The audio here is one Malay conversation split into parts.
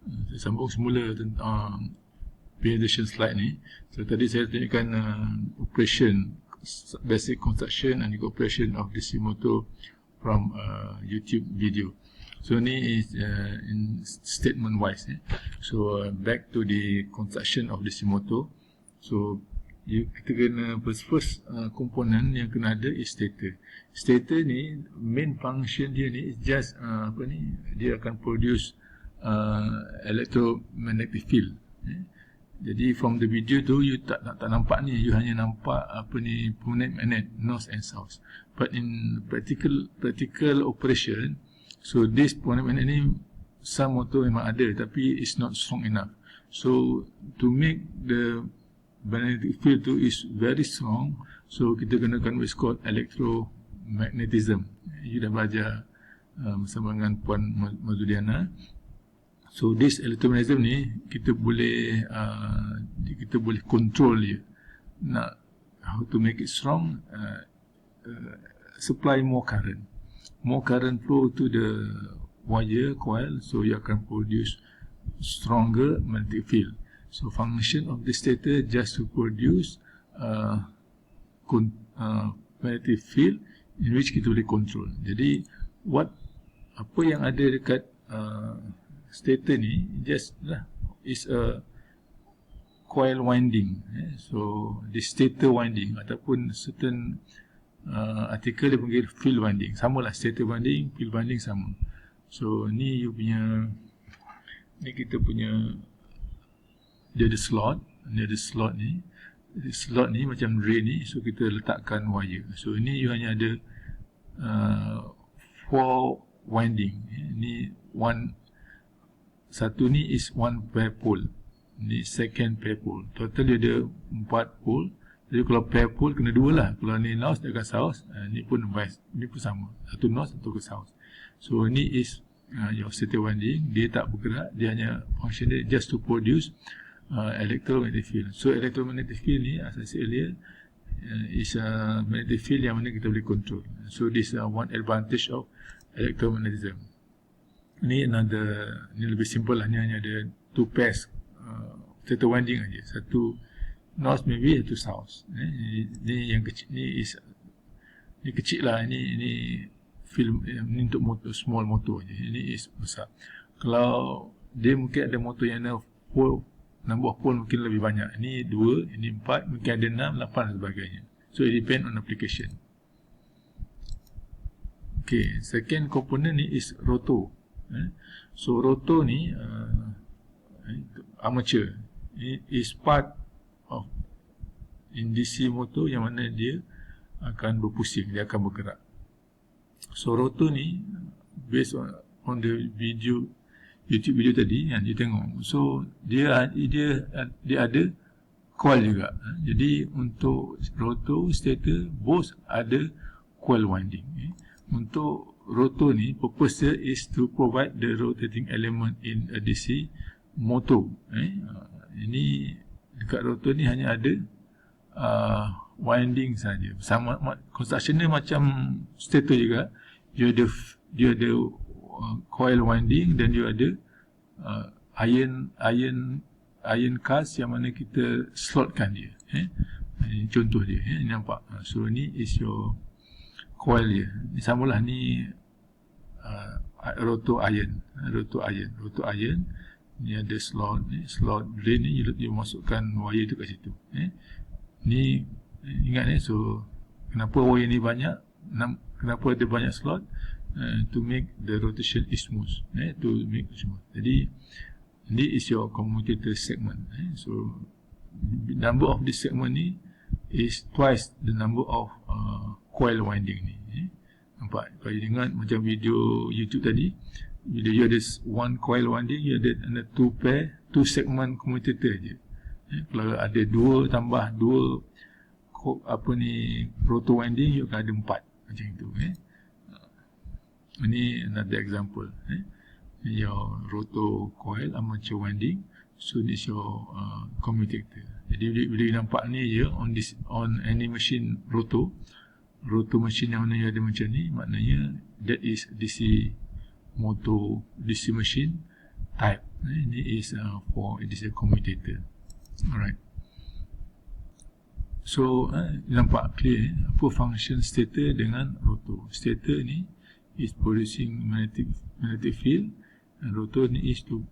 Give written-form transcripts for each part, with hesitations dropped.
Saya sambung semula tentang presentation slide ni. So tadi saya tunjukkan operation, basic construction and operation of DC motor from YouTube video. So ni is in statement wise. So back to the construction of DC motor. So kita kena first komponen yang kena ada is stator. Stator ni main function dia ni is just dia akan produce electromagnetic field. Jadi from the video tu you tak nampak ni, you hanya nampak permanent magnet north and south. But in practical operation, so this permanent magnet ni some motor memang ada tapi it's not strong enough. So to make the magnetic field tu is very strong, so kita gunakan what's called electromagnetism. You dah belajar bersama dengan Puan Mazuliana. So this electromagnetism ni kita boleh control dia. Nak how to make it strong, supply more current flow to the wire coil, so you akan produce stronger magnetic field. So function of the stator just to produce magnetic field in which kita boleh control. Jadi apa yang ada dekat stator ni just is a coil winding. So the stator winding ataupun certain artikel dia panggil field winding. Samalah, stator winding, field winding sama. So ni kita punya, dia ada slot ni. Slot ni macam drain ni, so kita letakkan wire. So ini you hanya ada 4 winding. Ni satu ni is 1 pair pole, ni second pair pole. Total dia ada 4 pole. Jadi kalau pair pole kena 2 lah. Kalau ni north dekat south, ni pun west, ni pun sama, satu north satu ke south. So ni is your stator winding. Dia tak bergerak, dia hanya function dia just to produce electromagnetic field. So electromagnetic field ni, as I said earlier, is a magnetic field yang mana kita boleh control. So this is one advantage of electromagnetism. Ni lebih simple lah. Ni hanya ada 2 pairs stator winding aja. Satu north maybe, satu south. Ni yang kecil, ni kecil lah. Ini film ni untuk motor, small motor je. Ini is besar. Kalau dia mungkin ada motor yang ada number of pole mungkin lebih banyak. Ini 2, ini 4, mungkin ada 6, 8 dan sebagainya. So it depend on application. Okay, second component ni is rotor. So rotor ni armature. It is part of in DC motor yang mana dia akan berpusing, dia akan bergerak. So rotor ni based on the video, YouTube video tadi yang you tengok. So dia ada coil juga. Jadi untuk rotor, stator both ada coil winding. Untuk rotor ni, purpose dia is to provide the rotating element in a DC motor. Ini dekat rotor ni hanya ada winding saja. Sama construction dia macam stator juga. Dia ada coil winding dan dia ada iron cast yang mana kita slotkan dia. Ini contoh dia. Ini nampak. So ni is your coil dia. Ni samalah, ni rotor iron. Ni ada slot drain ni, you masukkan wire tu kat situ. Ni ingat so kenapa wire ni banyak, kenapa ada banyak slot, to make the rotation is smooth, to make it smooth. Jadi ini is your commutator segment. So number of this segment ni is twice the number of coil winding ni. Nampak? Kalau you ingat macam video YouTube tadi, bila you ada 1 coil winding, you ada 2 pair, 2 segment commutator je. Kalau ada 2 tambah 2 rotor winding, you akan ada 4 macam itu. Ini another example. Your rotor coil armature winding, so this your commutator. Jadi bila you nampak ni je on any machine rotor machine yang mana ada macam ni, maknanya that is DC motor, DC machine type. Ini is for it is a commutator. Alright. So nampak clear apa function stator dengan rotor. Stator ni is producing magnetic field, and rotor ni is to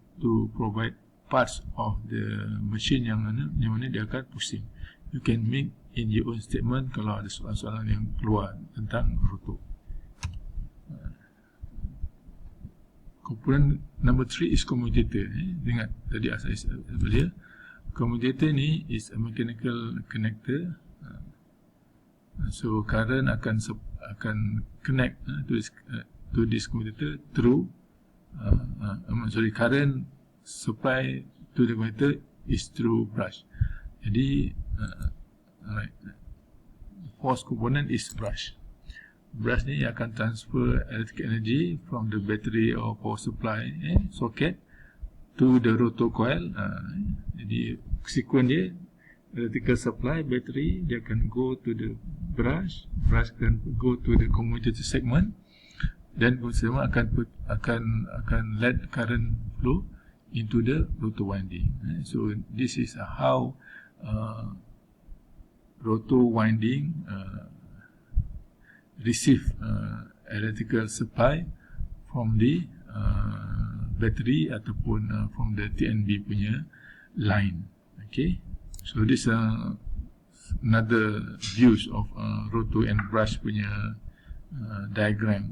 provide parts of the machine yang mana dia akan pusing. You can make in your own statement kalau ada soalan-soalan yang keluar tentang rotor. Component number 3 is commutator. Ingat tadi saya earlier, commutator ni is a mechanical connector. So current akan connect to this commutator through current supply to the commutator is through brush. Jadi right, force component is brush. Brush ni akan transfer electrical energy from the battery or power supply socket to the rotor coil. Jadi sequence dia, electrical supply battery dia akan go to the brush akan go to the commutator segment, dan semua akan let current flow into the rotor winding. So this is how rotor winding receive electrical supply from the battery ataupun from the TNB punya line. Okay, so this another views of rotor and brush punya diagram.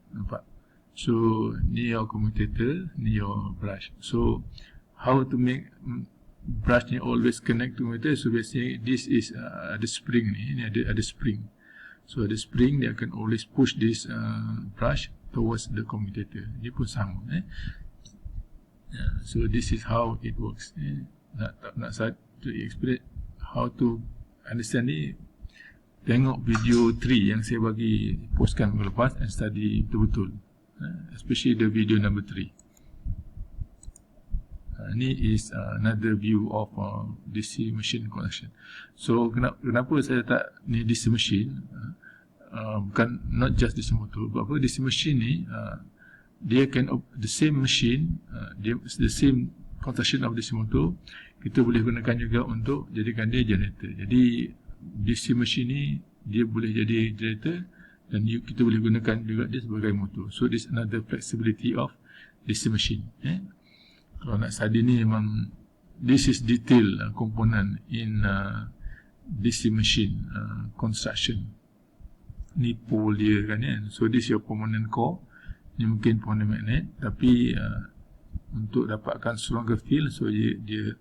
Nampak? So ni your commutator, ni your brush. So how to make brush ni always connect to commutator? So basically this is ada spring ni ada spring. So the spring dia akan always push this brush towards the commutator. Dia pun sama. So this is how it works. Nak saya to explain how to understand ni, tengok video 3 yang saya bagi postkan minggu lepas and study betul-betul. Especially the video number 3. Ni is another view of DC machine connection. So kenapa saya letak ni DC machine, bukan not just DC motor. Sebab apa, DC machine ni dia can the same machine, the same construction of DC motor, kita boleh gunakan juga untuk jadikan dia generator. Jadi DC machine ni dia boleh jadi generator dan kita boleh gunakan juga dia sebagai motor. So this another flexibility of DC machine. Kalau nak study ni memang this is detail component in DC machine construction. Ni pole dia kan. So this your permanent core. Ni mungkin permanent magnet, tapi untuk dapatkan stronger field, so dia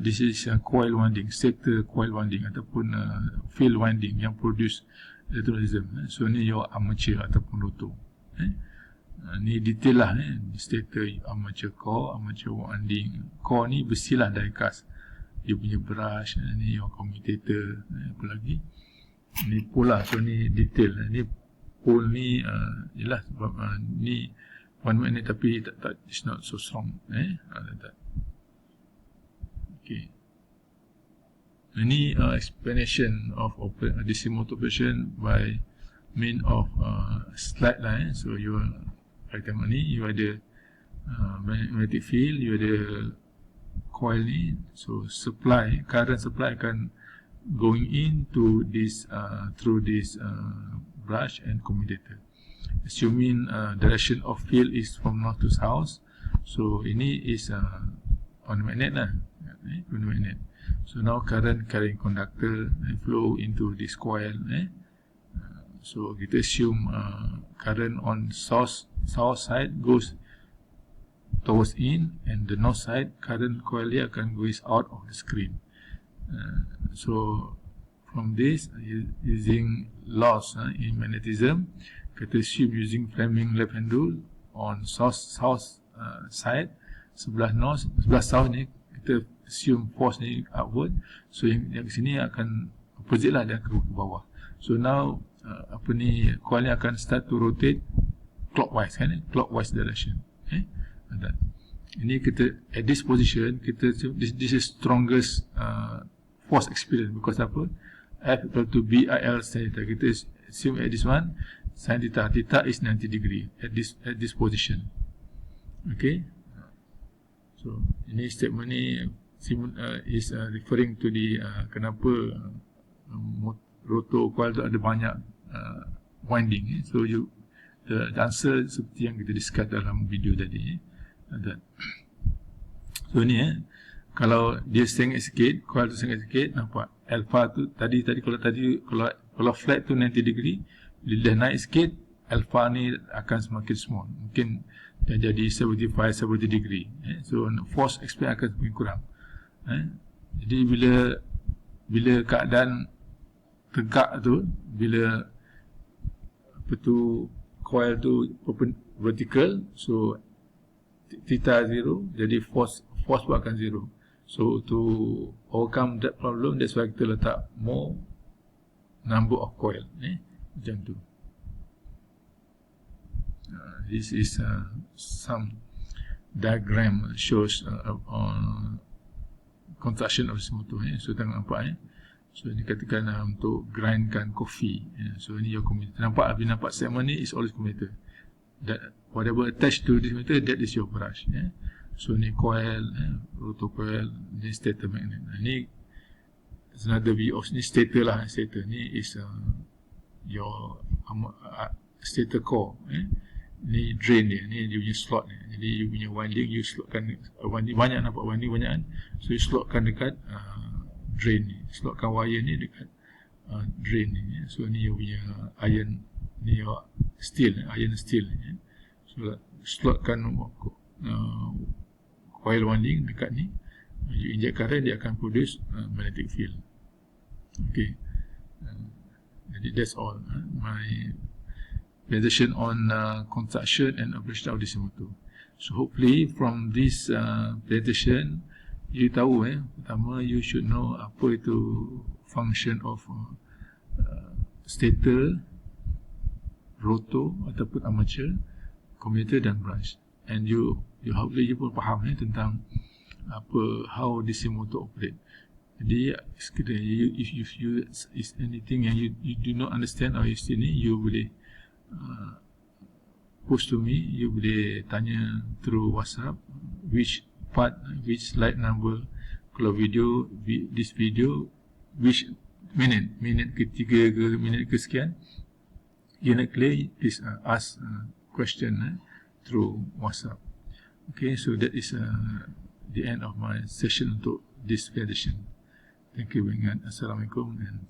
this is coil winding, stator coil winding ataupun field winding yang produce electromagnetism. So ni your armature ataupun rotor. Ni detail lah stator, armature core, armature winding. Core ni besi lah, die cast. Dia punya brush, ni your commutator, apa lagi. Ni pole lah, so ni detail. Ni pole ni jelas sebab ni one magnet tapi tak it's not so strong. Okay. Ini explanation of DC motor operation by mean of slide lah. So you tengok ni, you ada magnetic field, you ada coil ni. So supply, current supply akan going into this through this brush and commutator. Assuming direction of field is from north to south, so ini is on magnet lah, on magnet. So now current carrying conductor flow into this coil. So kita assume current on south side goes towards in, and the north side current coil dia akan goes out of the screen. So from this, using laws in magnetism, kita assume using Fleming left hand rule on south side, sebelah south ni kita assume force ni upward, so yang ke sini akan opposite lah, dia akan ke bawah. So now coil ni akan start to rotate clockwise kan, clockwise direction. Ini kita at this position, kita this is strongest force experience, because apa, F equal to BIL sin theta. Kita assume at this one sin theta is 90 degree at this position. Okay, Ini statement ni is referring to the kenapa rotor coil tu ada banyak winding. So the answer seperti yang kita discuss dalam video tadi. So ni kalau dia sengit sikit, coil tu sengit sikit, nampak alpha tu tadi kalau flat tu 90 degree, bila dah naik sikit, alpha ni akan semakin small. Mungkin dia jadi 75, 70 degree. So force expand akan semakin kurang. Jadi bila keadaan tegak tu, bila coil tu vertical, so theta 0, jadi force pun akan 0. So to overcome that problem, that's why kita letak more number of coil, macam tu. This is some diagram shows construction of this motor. So tengok nampak So ini katakan untuk grindkan kopi. So ini your commutator. Nampak bila nampak segment ni is always commutator. That whatever attached to this commutator, that is your brush. So ni coil, rotor coil, ni stator magnet. Ni another view of ni stator lah. Stator ni is your stator core. Ni drain dia, ni dia punya slot ni. Jadi you punya winding, you slotkan winding, banyak nampak winding banyak kan. So you slotkan dekat drain ni, slotkan wire ni dekat drain ni. So ni you punya iron, ni your steel, iron steel ni. So slotkan coil winding dekat ni, you inject current, dia akan produce magnetic field. Okay, jadi that's all my presentation on construction and operation of DC motor. So hopefully from this presentation, you tahu pertama you should know apa itu function of stator, rotor ataupun armature, commutator dan branch. And you hopefully you pun faham tentang how DC motor operate. Jadi if you is anything yang you do not understand or you still ni, you boleh post to me, you boleh tanya through WhatsApp which part, which slide number, kalau video, this video which minit ketiga ke minit ke sekian, you nak clear, please ask question through WhatsApp. Okay, so that is the end of my session untuk this presentation. Thank you very much. Assalamualaikum and